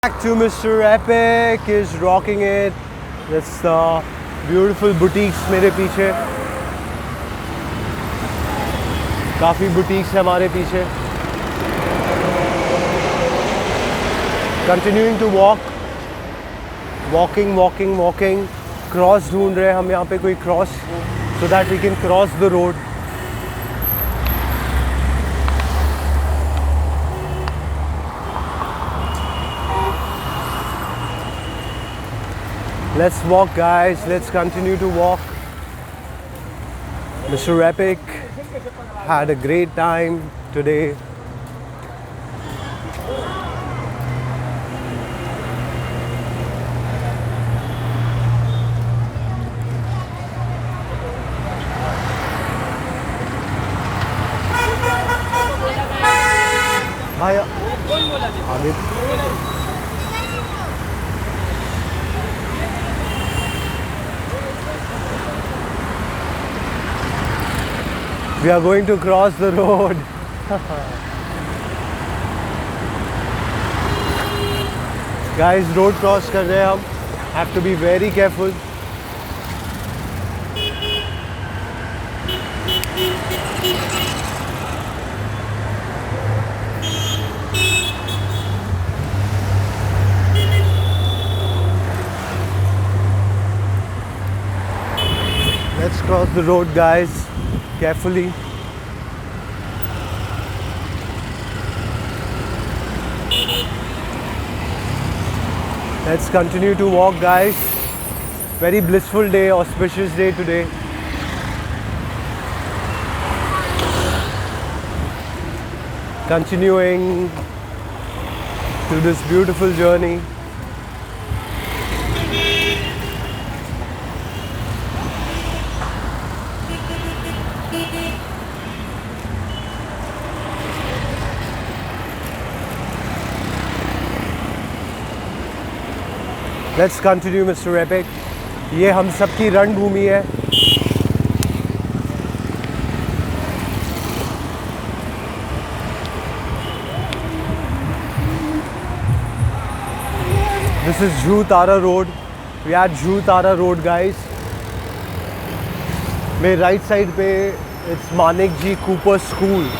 Back to Mr.epiicc is rocking it. That's the beautiful boutiques मेरे पीछे. काफ़ी boutiques है हमारे पीछे. Continuing to walking. Cross ढूंढ रहे हैं हम यहाँ पे कोई cross so that we can cross the road. Let's walk, guys. Let's continue to walk. Mr.epiicc had a great time today. भाई आगे we are going to cross the road. Guys, road cross कर रहे हैं हम. Have to be very careful. Let's cross the road, guys. Carefully. Let's continue to walk, guys. Very blissful day, auspicious day today. Continuing to this beautiful journey. Let's continue, Mr.epiicc. ये हम सबकी रणभूमि है. This is Juhu Tara Road. We are at Juhu Tara Road, guys. मेरे right side पे it's Manik Ji Cooper School.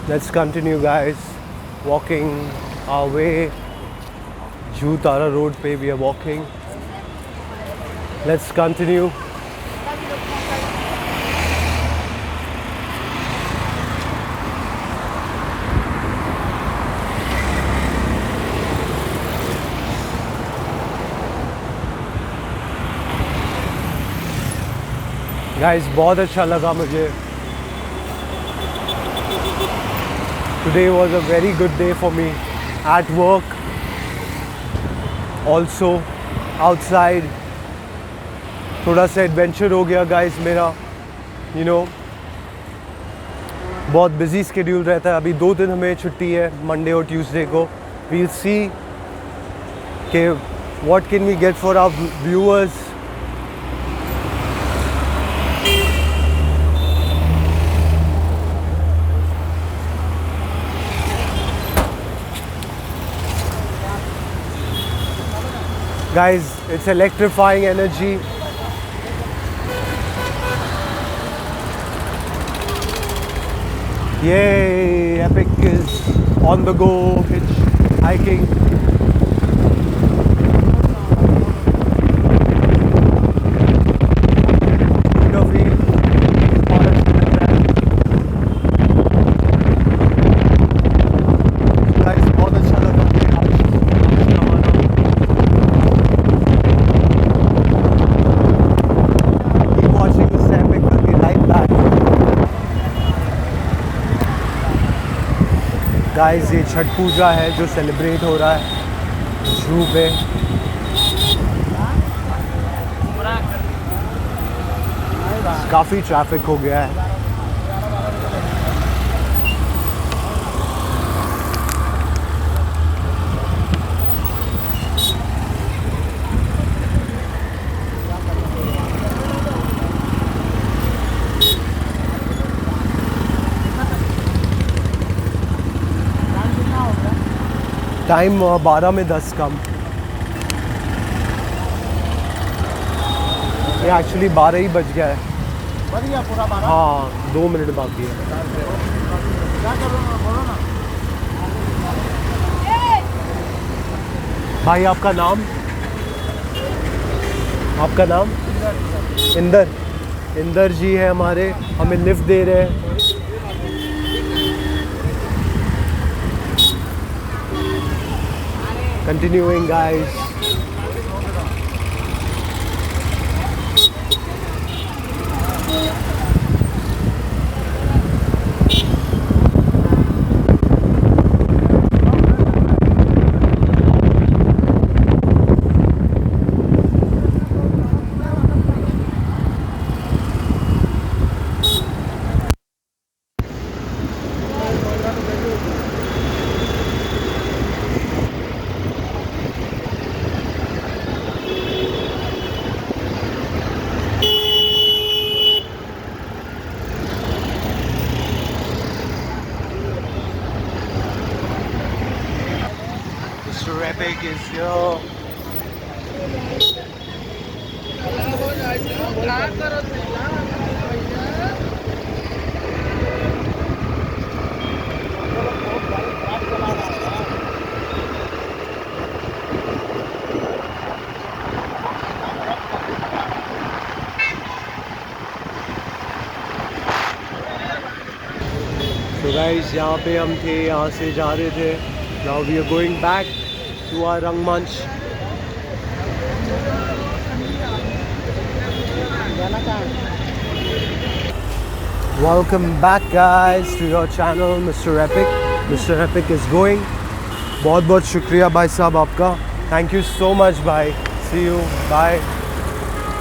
Let's continue, guys, walking our way. Juhu Tara Road पे we are walking. Let's continue. Guys, बहुत अच्छा लगा मुझे. Today was a very good day for me at work, also outside. थोड़ा सा adventure हो गया, guys, मेरा. You know, बहुत बिजी स्केड्यूल रहता है. अभी 2 दिन हमें छुट्टी है, मंडे और ट्यूसडे को. We'll see कि what can we get for our viewers. Guys, it's electrifying energy. Yay! Epiicc is on the go, hitchhiking. Guys, ये छठ पूजा है जो सेलिब्रेट हो रहा है जुहू पे. काफ़ी ट्रैफिक हो गया है। टाइम 12 में 10 कम। ये एक्चुअली 12 ही बज गया है। पूरा 12? हाँ, 2 मिनट बाकी है। क्या करो ना, बोलो ना। भाई आपका नाम? आपका नाम? इंदर। इंदर जी है हमारे, हमें लिफ्ट दे रहे हैं। Continuing guys. Mrepiicc is here. So guys, यहाँ पे हम थे, यहाँ से जा रहे थे. Now we are going back to our Rangmanch. Welcome back guys to your channel Mr.epiicc. Mr.epiicc is going. बहुत बहुत शुक्रिया भाई साहब आपका. Thank you so much भाई. See you. Bye.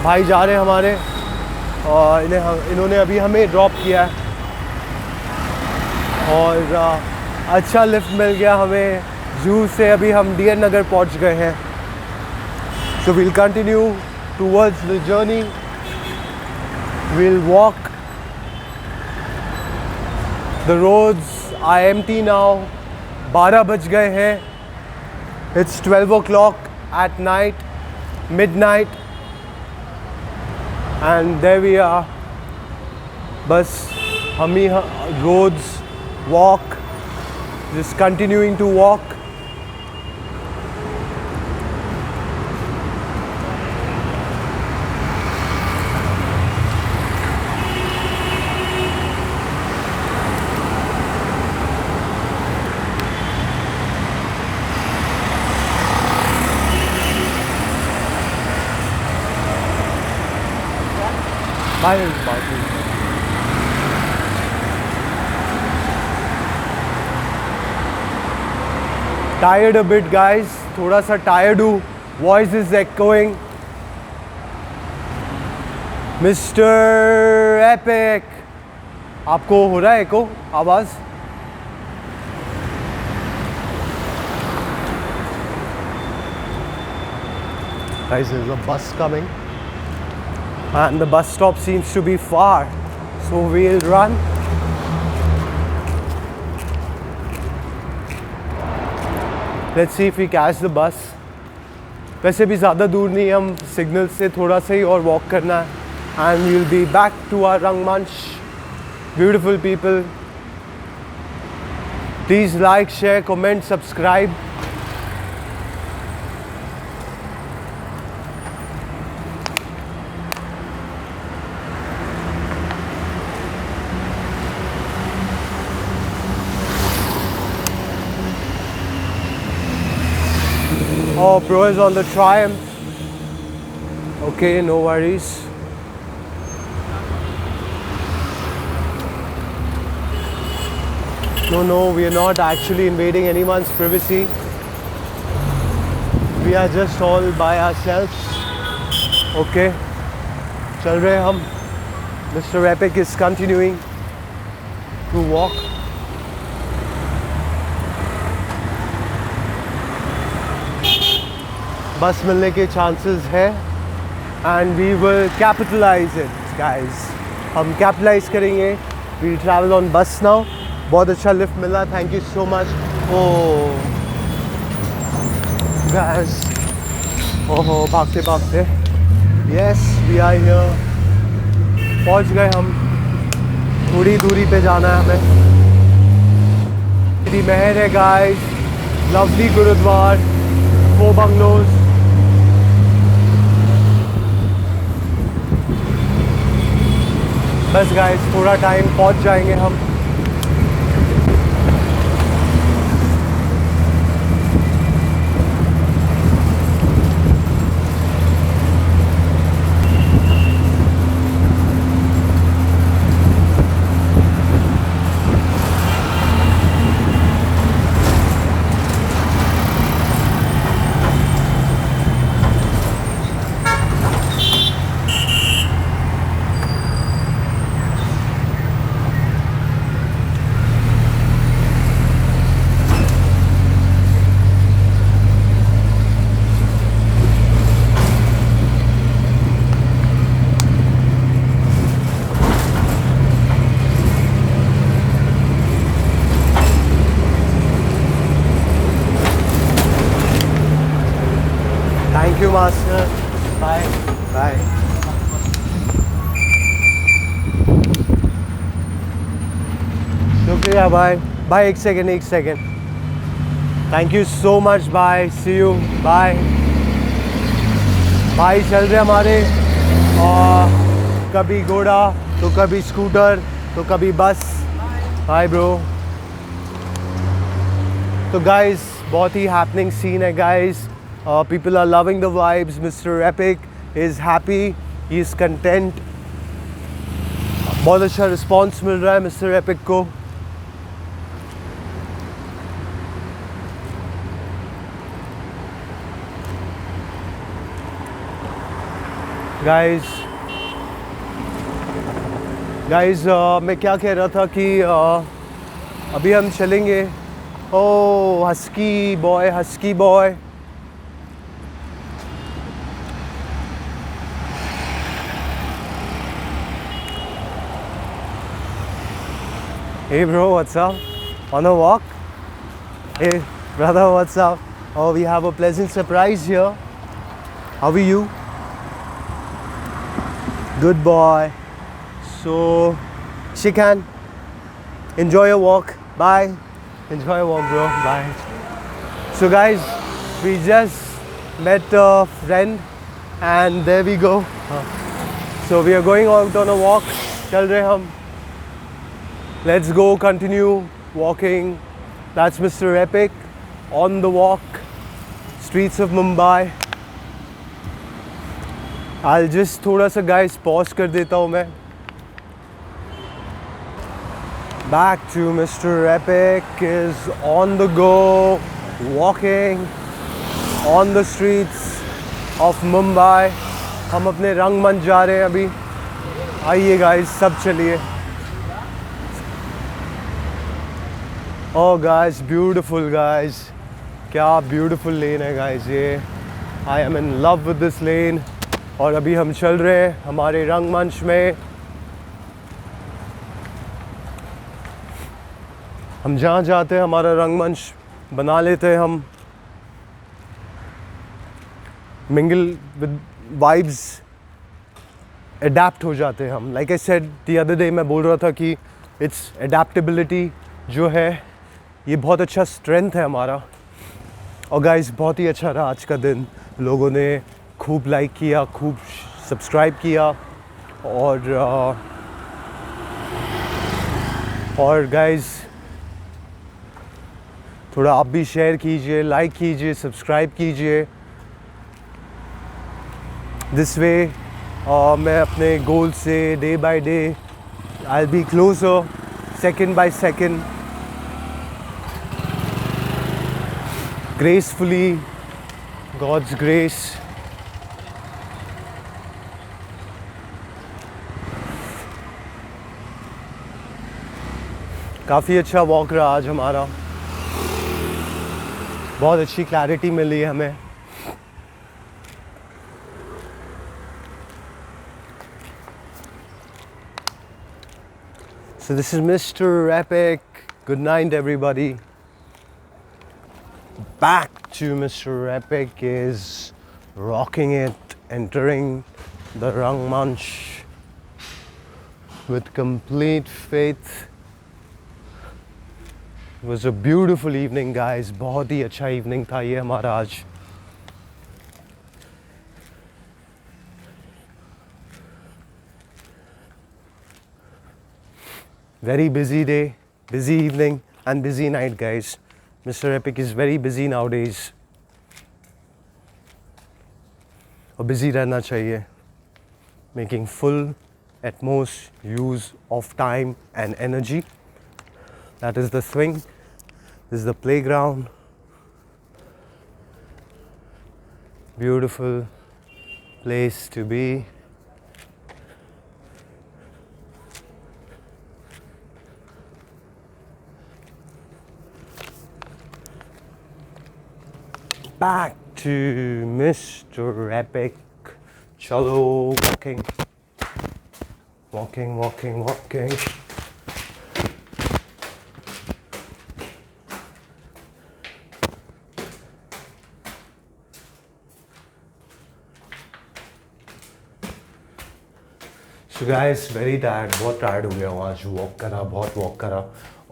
भाई जा रहे हैं हमारे और इन्होंने अभी हमें ड्रॉप किया है और अच्छा लिफ्ट मिल गया हमें. जू से अभी हम डीएन नगर पहुंच गए हैं. So we'll continue towards the journey. We'll walk. The roads are empty now. 12 बज गए हैं. It's 12 o'clock at night, midnight, and there we are. बस हम ही roads walk, just continuing to walk. Tired a bit guys, थोड़ा सा tired हूँ. Voice is echoing. Mr.epiicc, आपको हो रहा है echo आवाज़? Guys, there's a bus coming. And the bus stop seems to be far, so we'll run. Let's see if we catch the bus. वैसे भी ज़्यादा दूर नहीं, हम सिग्नल से थोड़ा सा ही और वॉक करना है. And we'll be back to our Rangmanch. Beautiful people. Please like, share, comment, subscribe. Oh, bro is on the Triumph. Okay, no worries. No, we are not actually invading anyone's privacy. We are just all by ourselves. Okay, चल रहे हम. Mr. Epiicc is continuing to walk. बस मिलने के chances है and we will capitalize it, guys. हम capitalize करेंगे. We'll travel on bus now. बहुत अच्छा लिफ्ट मिला. Thank you so much. Oh, guys. ओहो भागते भागते. Yes, we are here. पहुंच गए हम. थोड़ी दूरी पे जाना है हमें. मेरी महर है guys. Lovely गुरुद्वार. 4 bungalows. बस गाइस थोड़ा टाइम पहुंच जाएंगे हम. Thank you, master. Bye. Bye. शुक्रिया भाई. भाई एक second. Thank you so much. Bye. See you. Bye. भाई चल रहे हमारे कभी घोड़ा तो कभी स्कूटर तो कभी बस. Bye bro. तो guys बहुत ही happening scene है guys. People are loving the vibes. Mr.epiicc is happy. He is content. बहुत अच्छा रिस्पॉन्स मिल रहा है Mr.epiicc को. guys मैं क्या कह रहा था कि अभी हम चलेंगे. Oh husky boy. Hey bro, what's up? On a walk? Hey brother, what's up? Oh, we have a pleasant surprise here. How are you? Good boy. So, shake hand. Enjoy your walk. Bye. Enjoy your walk, bro. Bye. So guys, we just met a friend and there we go. So we are going out on a walk. चल रहे हम. Let's go continue walking. That's Mr.epiicc on the walk. Streets of Mumbai. I'll just थोड़ा सा guys pause कर देता हूँ मैं. Back to Mr.epiicc is on the go, walking on the streets of Mumbai. हम अपने रंगमंच जा रहे हैं अभी. आइए guys सब चलिए. Oh guys, beautiful guys. क्या beautiful lane है guys ये. I am in love with this lane. और अभी हम चल रहे हैं हमारे रंगमंच में. हम जहाँ जाते हैं हमारा रंगमंच बना लेते हैं हम. Mingle with vibes. Adapt हो जाते हैं हम. Like I said the other day मैं बोल रहा था कि it's adaptability जो है ये बहुत अच्छा स्ट्रेंथ है हमारा. और गाइस बहुत ही अच्छा रहा आज का दिन. लोगों ने खूब लाइक किया, खूब सब्सक्राइब किया और गाइस थोड़ा आप भी शेयर कीजिए, लाइक कीजिए, सब्सक्राइब कीजिए. दिस वे मैं अपने गोल से day by day I will be closer, second by second, gracefully, God's grace. काफ़ी अच्छा वॉक रहा आज हमारा, बहुत अच्छी क्लैरिटी मिली हमें। So this is Mr. Epic. Good night, everybody. Back to Mr. Epic is rocking it, entering the Rangmanch with complete faith. It was a beautiful evening, guys. बहुत ही अच्छा evening था ये हमारा आज। Very busy day, busy evening and busy night, guys. Mr. Epic is very busy nowadays. और busy रहना चाहिए. Making full utmost use of time and energy. That is the thing. This is the playground. Beautiful place to be. Back to Mr. Epic. Chalo, walking. Walking, walking, walking. So guys, very tired, बहुत tired हो गया हूँ आज। Walk करा, बहुत walk करा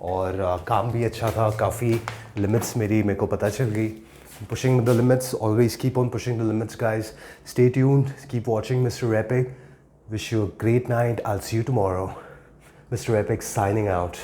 और काम भी अच्छा था। काफ़ी लिमिट्स मेरे को पता चल गई। Pushing the limits, always keep on pushing the limits, guys. Stay tuned, keep watching Mr. Epic. Wish you a great night. I'll see you tomorrow. Mr. Epic signing out.